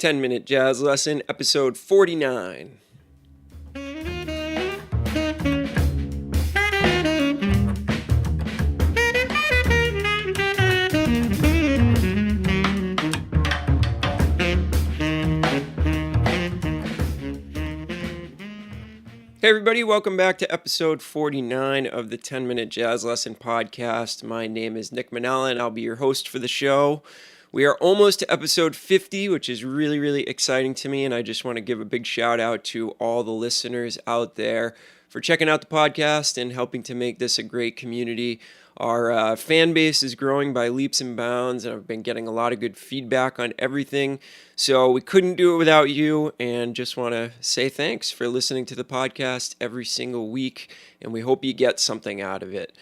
10-Minute Jazz Lesson, episode 49. Hey everybody, welcome back to episode 49 of the 10-Minute Jazz Lesson podcast. My name is Nick Manella and I'll be your host for the show. We are almost to episode 50, which is really exciting to me, and I just want to give a big shout out to all the listeners out there for checking out the podcast and helping to make this a great community. Our fan base is growing by leaps and bounds, and I've been getting a lot of good feedback on everything. So we couldn't do it without you, and just want to say thanks for listening to the podcast every single week, and we hope you get something out of it.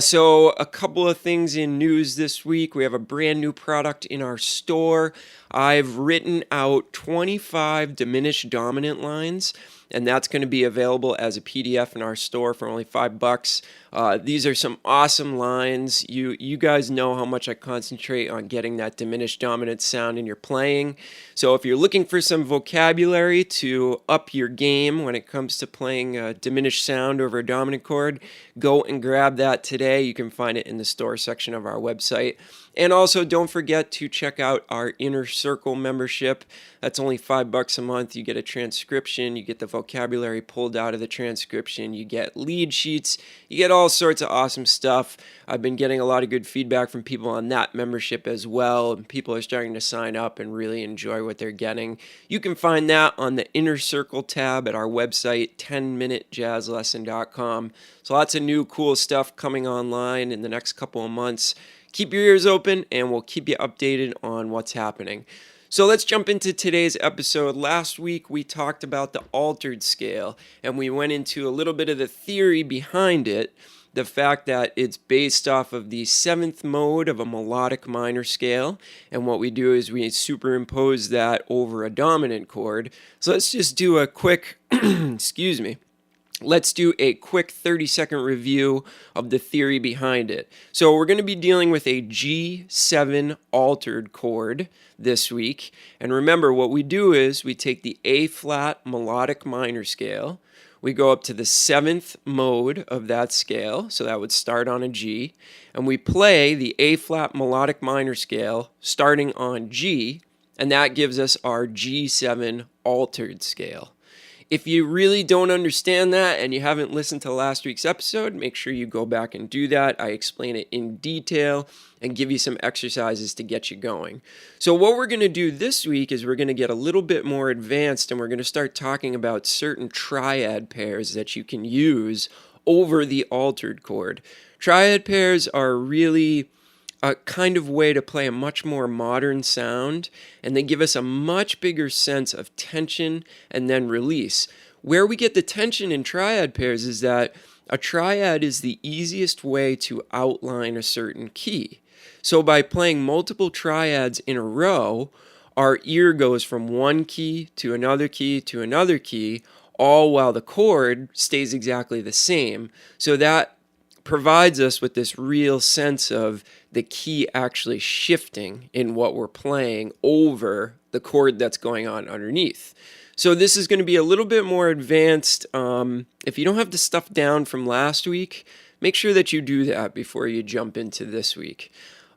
So a couple of things in news this week. We have a brand new product in our store. I've written out 25 diminished dominant lines, and that's going to be available as a PDF in our store for only $5. These are some awesome lines. You guys know how much I concentrate on getting that diminished dominant sound in your playing. So if you're looking for some vocabulary to up your game when it comes to playing a diminished sound over a dominant chord, go and grab that today. You can find it in the store section of our website. And also, don't forget to check out our Inner Circle membership. That's only $5 a month. You get a transcription, you get the vocabulary pulled out of the transcription, you get lead sheets, you get all sorts of awesome stuff. I've been getting a lot of good feedback from people on that membership as well, and people are starting to sign up and really enjoy what they're getting. You can find that on the Inner Circle tab at our website, 10minutejazzlesson.com. So lots of new cool stuff coming online in the next couple of months. Keep your ears open and we'll keep you updated on what's happening. So let's jump into today's episode. Last week we talked about the altered scale and we went into a little bit of the theory behind it, the fact that it's based off of the 7th mode of a melodic minor scale, and what we do is we superimpose that over a dominant chord. So let's just do a quick, Let's do a quick 30-second review of the theory behind it. So we're going to be dealing with a G7 altered chord this week. And remember, what we do is we take the A-flat melodic minor scale, we go up to the 7th mode of that scale, so that would start on a G, and we play the A-flat melodic minor scale starting on G, and that gives us our G7 altered scale. If you really don't understand that and you haven't listened to last week's episode, make sure you go back and do that. I explain it in detail and give you some exercises to get you going. So what we're going to do this week is we're going to get a little bit more advanced and we're going to start talking about certain triad pairs that you can use over the altered chord. Triad pairs are really a kind of way to play a much more modern sound, and they give us a much bigger sense of tension and then release. Where we get the tension in triad pairs is that a triad is the easiest way to outline a certain key. So by playing multiple triads in a row, our ear goes from one key to another key to another key, all while the chord stays exactly the same. So that provides us with this real sense of the key actually shifting in what we're playing over the chord that's going on underneath. So this is going to be a little bit more advanced. If you don't have the stuff down from last week, make sure that you do that before you jump into this week.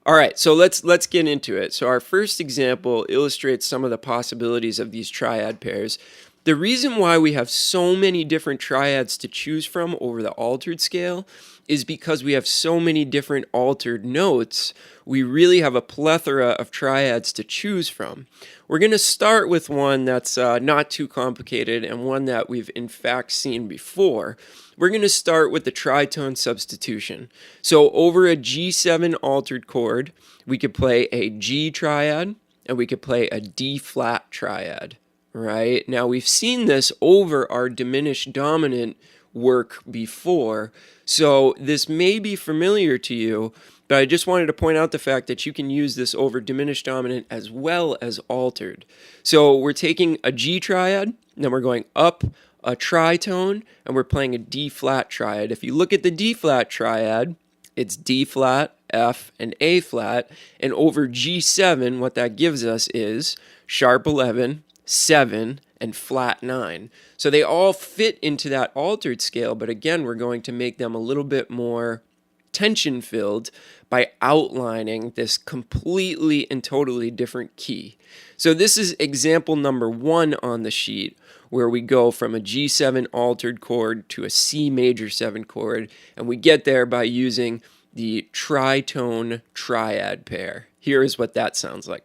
All right, so let's get into it. So our first example illustrates some of the possibilities of these triad pairs. The reason why we have so many different triads to choose from over the altered scale is because we have so many different altered notes. We really have a plethora of triads to choose from. We're going to start with one that's not too complicated and one that we've in fact seen before. We're going to start with the Tritone Substitution. So over a G7 altered chord, we could play a G triad and we could play a D flat triad. Right? Now we've seen this over our diminished dominant work before, so this may be familiar to you, but I just wanted to point out the fact that you can use this over diminished dominant as well as altered. So we're taking a G triad, then we're going up a tritone, and we're playing a D flat triad. If you look at the D flat triad, it's D flat, F, and A flat. And over G7, what that gives us is sharp 11, 7, and flat 9. So they all fit into that altered scale, but again, we're going to make them a little bit more tension-filled by outlining this completely and totally different key. So this is example number 1 on the sheet, where we go from a G7 altered chord to a C major 7 chord, and we get there by using the Tritone Triad pair. Here is what that sounds like.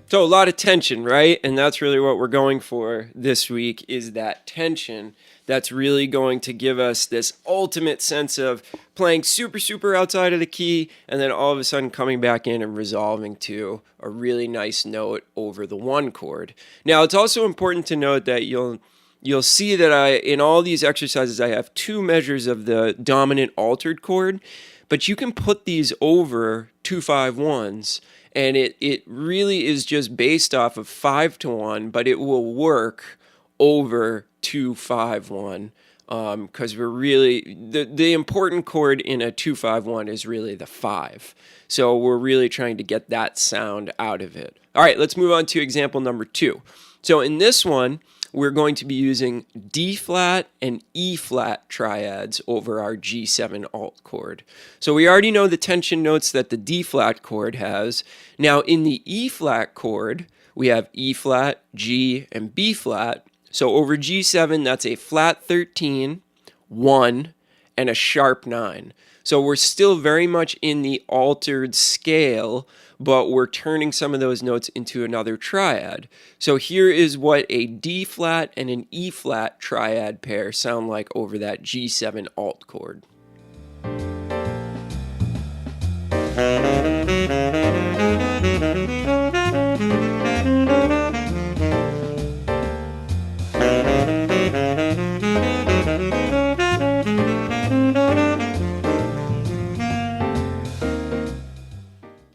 So a lot of tension, right? And that's really what we're going for this week, is that tension that's really going to give us this ultimate sense of playing super, super outside of the key, and then all of a sudden coming back in and resolving to a really nice note over the 1 chord. Now, it's also important to note that you'll see that in all these exercises, I have 2 measures of the dominant altered chord, but you can put these over 2-5-1s, and it really is just based off of 5-1, but it will work over 2-5-1, because we're really, the important chord in a 2-5-1 is really the 5. So we're really trying to get that sound out of it. All right, let's move on to example number 2. So in this one, we're going to be using D flat and E flat triads over our G7 alt chord. So we already know the tension notes that the D flat chord has. Now in the E flat chord, we have E flat, G, and B flat. So over G7, that's a flat 13, 1, and a sharp 9. So we're still very much in the altered scale, but we're turning some of those notes into another triad. So here is what a D flat and an E flat triad pair sound like over that G7 alt chord.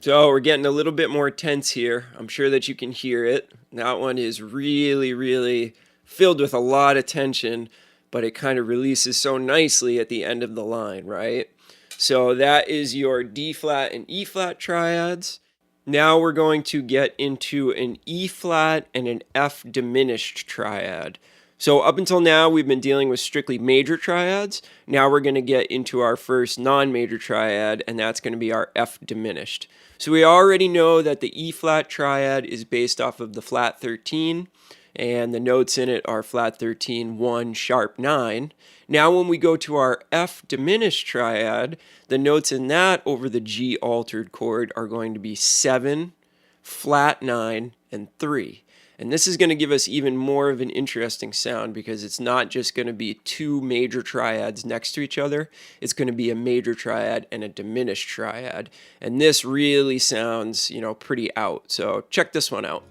So we're getting a little bit more tense here. I'm sure that you can hear it. That one is really, really filled with a lot of tension, but it kind of releases so nicely at the end of the line, right? So that is your D flat and E flat triads. Now we're going to get into an E flat and an F diminished triad. So up until now, we've been dealing with strictly major triads. Now we're going to get into our first non-major triad, and that's going to be our F diminished. So we already know that the E flat triad is based off of the flat 13, and the notes in it are flat 13, 1, sharp 9. Now when we go to our F diminished triad, the notes in that over the G altered chord are going to be 7, flat 9, and 3. And this is going to give us even more of an interesting sound, because it's not just going to be 2 major triads next to each other. It's going to be a major triad and a diminished triad. And this really sounds, pretty out. So check this one out.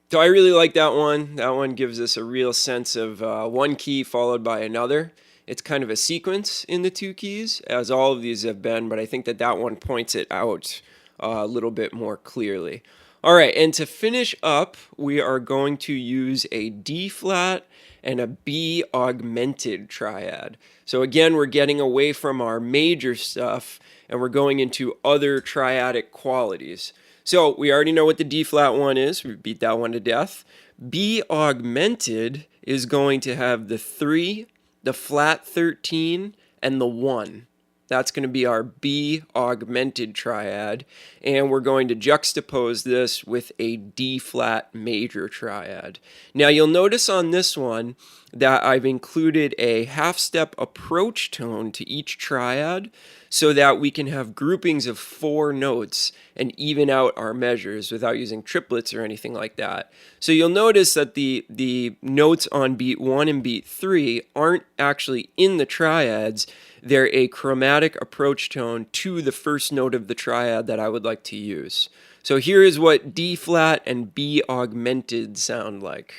So I really like that one. That one gives us a real sense of one key followed by another. It's kind of a sequence in the 2 keys, as all of these have been, but I think that one points it out a little bit more clearly. All right, and to finish up, we are going to use a D flat and a B augmented triad. So again, we're getting away from our major stuff, and we're going into other triadic qualities. So we already know what the D flat one is. We beat that one to death. B augmented is going to have the 3, the flat 13, and the 1. That's going to be our B augmented triad, and we're going to juxtapose this with a D flat major triad. Now you'll notice on this one that I've included a half-step approach tone to each triad so that we can have groupings of 4 notes and even out our measures without using triplets or anything like that. So you'll notice that the notes on beat 1 and beat 3 aren't actually in the triads. They're a chromatic approach tone to the first note of the triad that I would like to use. So here is what D flat and B augmented sound like.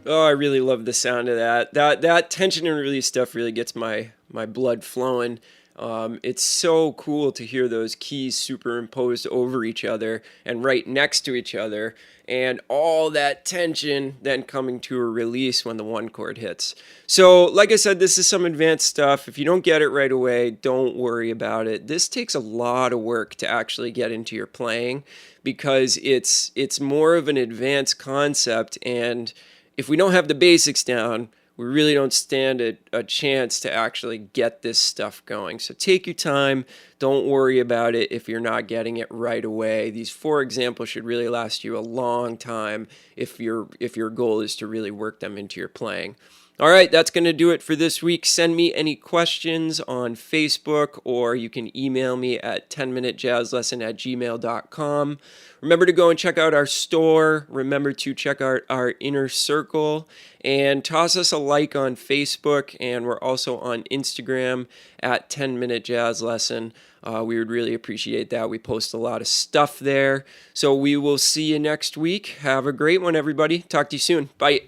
Oh, I really love the sound of that. That tension and release stuff really gets my blood flowing. It's so cool to hear those keys superimposed over each other and right next to each other, and all that tension then coming to a release when the 1 chord hits. So, like I said, this is some advanced stuff. If you don't get it right away, don't worry about it. This takes a lot of work to actually get into your playing because it's more of an advanced concept, and if we don't have the basics down, we really don't stand a chance to actually get this stuff going. So take your time. Don't worry about it if you're not getting it right away. These 4 examples should really last you a long time if your goal is to really work them into your playing. All right, that's going to do it for this week. Send me any questions on Facebook, or you can email me at 10minutejazzlesson@gmail.com. Remember to go and check out our store. Remember to check out our inner circle, and toss us a like on Facebook, and we're also on Instagram at 10-Minute Jazz Lesson. We would really appreciate that. We post a lot of stuff there. So we will see you next week. Have a great one, everybody. Talk to you soon. Bye.